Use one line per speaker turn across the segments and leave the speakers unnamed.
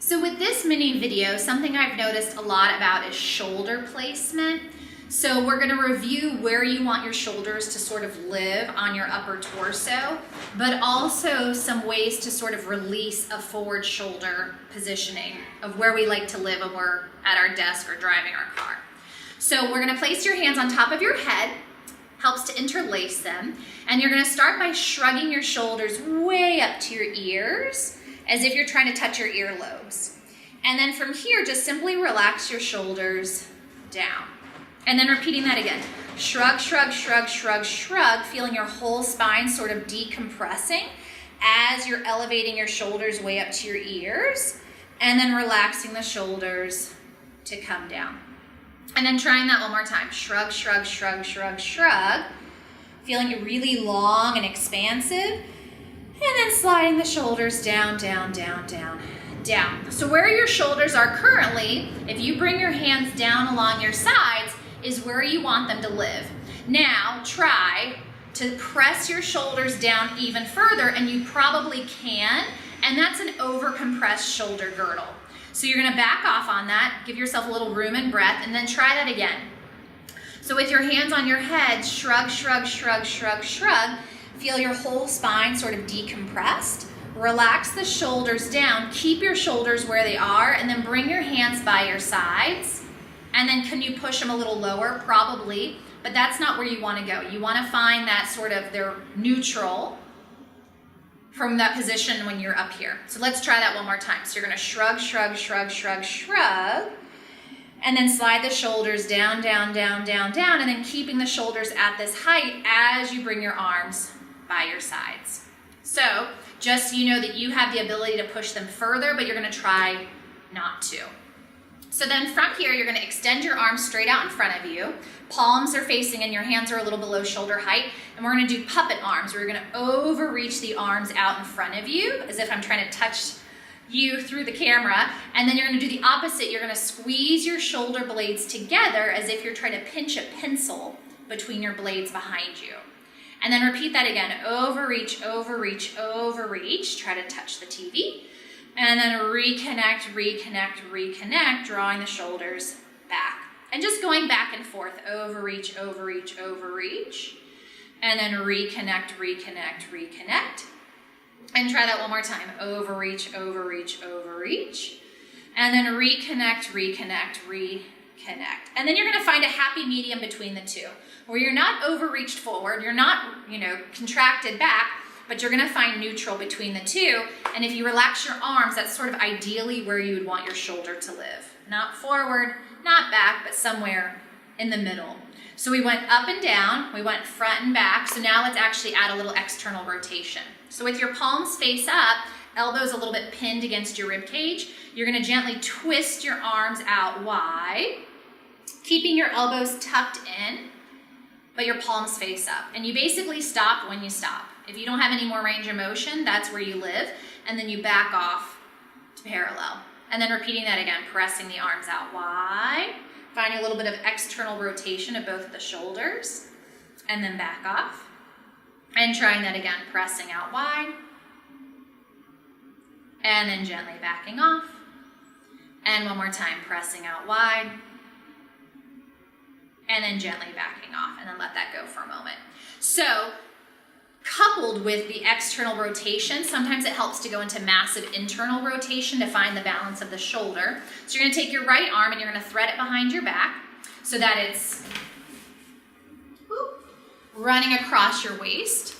So with this mini video, something I've noticed a lot about is shoulder placement. So we're going to review where you want your shoulders to sort of live on your upper torso, but also some ways to sort of release a forward shoulder positioning of where we like to live when we're at our desk or driving our car. So we're going to place your hands on top of your head, helps to interlace them, and you're going to start by shrugging your shoulders way up to your ears, as if you're trying to touch your earlobes. And then from here, just simply relax your shoulders down. And then repeating that again. Shrug, shrug, shrug, shrug, shrug, feeling your whole spine sort of decompressing as you're elevating your shoulders way up to your ears, and then relaxing the shoulders to come down. And then trying that one more time. Shrug, shrug, shrug, shrug, shrug, feeling it really long and expansive. And then sliding the shoulders down, down, down, down, down. So where your shoulders are currently, if you bring your hands down along your sides, is where you want them to live. Now try to press your shoulders down even further, and you probably can, and that's an over-compressed shoulder girdle. So you're gonna back off on that, give yourself a little room and breath, and then try that again. So with your hands on your head, shrug, shrug, shrug, shrug, shrug. Feel your whole spine sort of decompressed. Relax the shoulders down. Keep your shoulders where they are, and then bring your hands by your sides. And then can you push them a little lower? Probably, but that's not where you want to go. You want to find that sort of they're neutral from that position when you're up here. So let's try that one more time. So you're going to shrug, shrug, shrug, shrug, shrug, and then slide the shoulders down, down, down, down, down, and then keeping the shoulders at this height as you bring your arms by your sides. So just so you know that you have the ability to push them further, but you're going to try not to. So then from here, you're going to extend your arms straight out in front of you. Palms are facing and your hands are a little below shoulder height. And we're going to do puppet arms. We're going to overreach the arms out in front of you as if I'm trying to touch you through the camera. And then you're going to do the opposite. You're going to squeeze your shoulder blades together as if you're trying to pinch a pencil between your blades behind you. And then repeat that again. Overreach, overreach, overreach. Try to touch the TV. And then reconnect, reconnect, reconnect, drawing the shoulders back. And just going back and forth. Overreach, overreach, overreach. And then reconnect, reconnect, reconnect. And try that one more time. Overreach, overreach, overreach. And then reconnect, reconnect, reconnect. And then you're going to find a happy medium between the two, where you're not overreached forward, you're not, contracted back, but you're going to find neutral between the two. And if you relax your arms, that's sort of ideally where you would want your shoulder to live. Not forward, not back, but somewhere in the middle. So we went up and down, we went front and back. So now let's actually add a little external rotation. So with your palms face up, elbows a little bit pinned against your rib cage, you're going to gently twist your arms out wide, keeping your elbows tucked in, but your palms face up. And you basically stop when you stop. If you don't have any more range of motion, that's where you live. And then you back off to parallel. And then repeating that again, pressing the arms out wide, finding a little bit of external rotation of both of the shoulders, and then back off. And trying that again, pressing out wide, and then gently backing off. And one more time, pressing out wide, and then gently backing off, and then let that go for a moment. So, coupled with the external rotation, sometimes it helps to go into massive internal rotation to find the balance of the shoulder. So you're going to take your right arm and you're going to thread it behind your back so that it's running across your waist.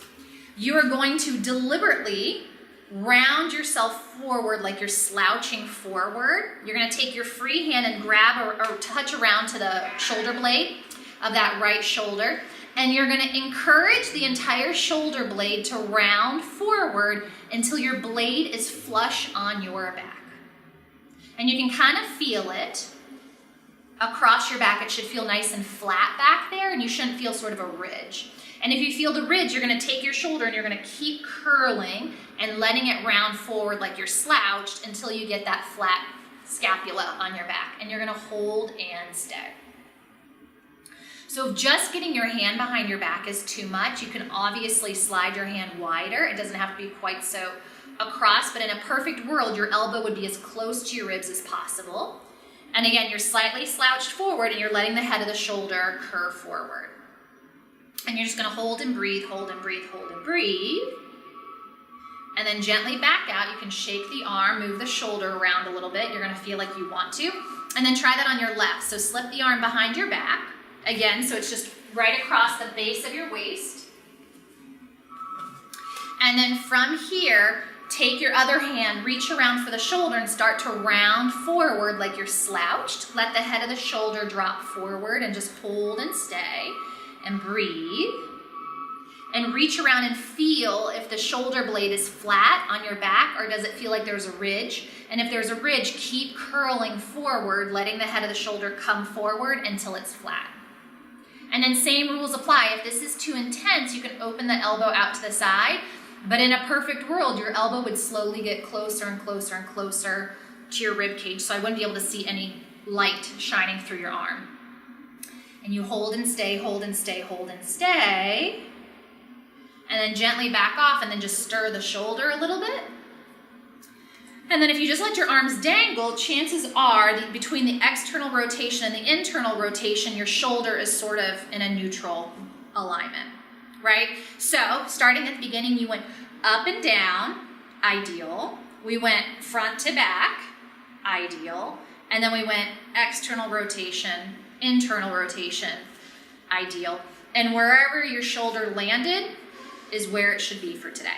You are going to deliberately round yourself forward like you're slouching forward. You're going to take your free hand and grab or touch around to the shoulder blade of that right shoulder. And you're going to encourage the entire shoulder blade to round forward until your blade is flush on your back. And you can kind of feel it across your back. It should feel nice and flat back there, and you shouldn't feel sort of a ridge. And if you feel the ridge, you're going to take your shoulder and you're going to keep curling and letting it round forward like you're slouched until you get that flat scapula on your back. And you're going to hold and stay. So if just getting your hand behind your back is too much, you can obviously slide your hand wider. It doesn't have to be quite so across, but in a perfect world, your elbow would be as close to your ribs as possible. And again, you're slightly slouched forward and you're letting the head of the shoulder curve forward. And you're just gonna hold and breathe, hold and breathe, hold and breathe. And then gently back out. You can shake the arm, move the shoulder around a little bit. You're gonna feel like you want to. And then try that on your left. So slip the arm behind your back. Again, so it's just right across the base of your waist. And then from here, take your other hand, reach around for the shoulder and start to round forward like you're slouched. Let the head of the shoulder drop forward and just hold and stay and breathe. And reach around and feel if the shoulder blade is flat on your back or does it feel like there's a ridge. And if there's a ridge, keep curling forward, letting the head of the shoulder come forward until it's flat. And then same rules apply. If this is too intense, you can open the elbow out to the side. But in a perfect world, your elbow would slowly get closer and closer and closer to your rib cage, so I wouldn't be able to see any light shining through your arm. And you hold and stay, hold and stay, hold and stay. And then gently back off and then just stir the shoulder a little bit. And then if you just let your arms dangle, chances are that between the external rotation and the internal rotation, your shoulder is sort of in a neutral alignment, right? So starting at the beginning, you went up and down, ideal. We went front to back, ideal. And then we went external rotation, internal rotation, ideal. And wherever your shoulder landed is where it should be for today.